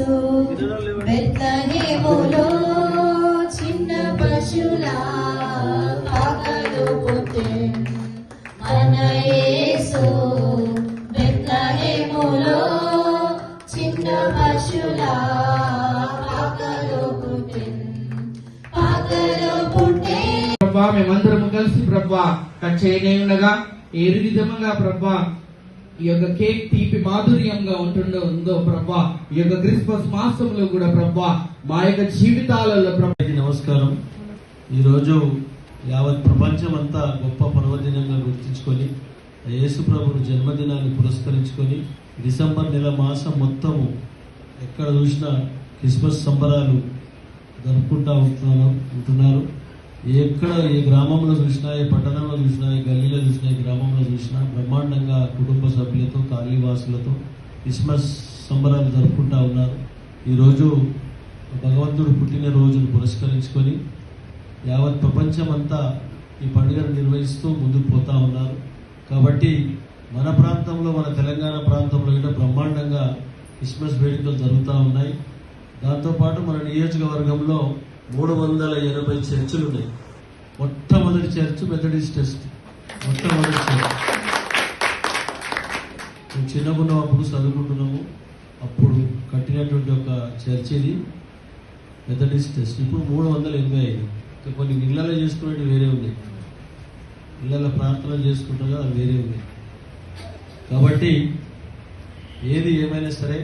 యేసు బెత్లెహేములో చిన్న పశులా పాకలు పుట్టెను. మన యేసు బెత్లెహేములో చిన్న పశులా పాకలు పుట్టెను. ప్రభా మేమందరం కలిసి ప్రభా కట్ చేయనే ఉండగా ఏ విధంగా ప్రభా ఈ యొక్క కేక్ తీపి మాధుర్యంగా ఉందో ప్రభా ఈ యొక్క క్రిస్మస్ మాసంలో కూడా ప్రభా మా యొక్క జీవితాలలో ప్రభా. నమస్కారం. ఈరోజు యావత్ ప్రపంచం అంతా గొప్ప పర్వదినంగా గుర్తించుకొని యేసు ప్రభువు జన్మదినాన్ని పురస్కరించుకొని డిసెంబర్ నెల మాసం మొత్తము ఎక్కడ చూసినా క్రిస్మస్ సంబరాలు జరుపుకుంటూ ఉంటున్నారు. ఎక్కడ ఏ గ్రామంలో చూసినా, ఏ పట్టణంలో చూసినా, ఏ గల్లీలో చూసినా, ఏ గ్రామంలో చూసినా బ్రహ్మాండంగా కుటుంబ సభ్యులతో కాళీవాసులతో క్రిస్మస్ సంబరాలు జరుపుకుంటూ ఉన్నారు. ఈరోజు భగవంతుడు పుట్టినరోజును పురస్కరించుకొని యావత్ ప్రపంచం అంతా ఈ పండుగను నిర్వహిస్తూ ముందుకు పోతా ఉన్నారు. కాబట్టి మన ప్రాంతంలో, మన తెలంగాణ ప్రాంతంలో కూడా బ్రహ్మాండంగా క్రిస్మస్ వేడుకలు జరుగుతూ ఉన్నాయి. దాంతోపాటు మన నియోజకవర్గంలో 380 చర్చిలు ఉన్నాయి. మొట్టమొదటి చర్చ్ మెథడిస్ట్ చర్చ్, మొట్టమొదటి చర్చ్. మేము చిన్నగున్నప్పుడు చదువుకుంటున్నాము, అప్పుడు కట్టినటువంటి ఒక చర్చ్ ఇది మెథడిస్ట్ చర్చ్. ఇప్పుడు 385. కొన్ని ఇళ్లలో చేసుకునేవి వేరే ఉన్నాయి, ఇళ్లలో ప్రార్థనలు చేసుకుంటాగా అది వేరే ఉన్నాయి. కాబట్టి ఏది ఏమైనా సరే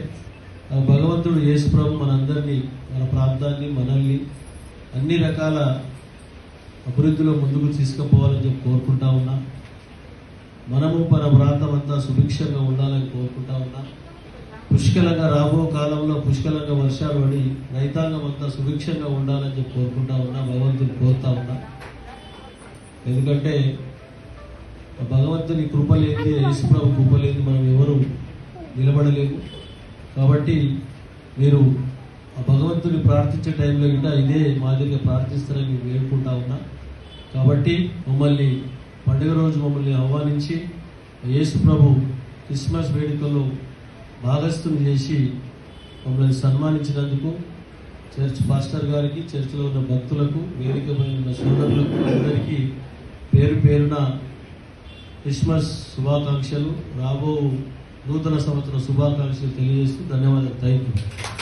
భగవంతుడు యేసు ప్రభు మనందరినీ, మన ప్రాంతాన్ని, మనల్ని అన్ని రకాల అభివృద్ధిలో ముందుకు తీసుకుపోవాలని చెప్పి కోరుకుంటా ఉన్నా. మనము మన ప్రాంతం అంతా సుభిక్షంగా ఉండాలని కోరుకుంటా ఉన్నా. పుష్కలంగా రాబో కాలంలో పుష్కలంగా వర్షాలు పడి రైతాంగం అంతా సుభిక్షంగా ఉండాలని చెప్పి కోరుకుంటా ఉన్నా. భగవంతుని కోరుతా ఉన్నా. ఎందుకంటే భగవంతుని కృపలేంది, యేసు ప్రభు కృపలేంది మనం ఎవరు నిలబడలేము. కాబట్టి మీరు ఆ భగవంతుని ప్రార్థించే టైంలో కూడా ఇదే మాదిరిగా ప్రార్థిస్తారని వేడుకుంటా ఉన్నా. కాబట్టి మమ్మల్ని పండుగ రోజు మమ్మల్ని ఆహ్వానించి యేసు ప్రభు క్రిస్మస్ వేడుకల్లో భాగస్థులు చేసి మమ్మల్ని సన్మానించినందుకు చర్చ్ పాస్టర్ గారికి, చర్చిలో ఉన్న భక్తులకు, వేదికపై ఉన్న సోదరులకు అందరికీ పేరు పేరున క్రిస్మస్ శుభాకాంక్షలు, రాబో నూతన సంవత్సర శుభాకాంక్షలు తెలియజేస్తూ ధన్యవాదాలు. Thank you.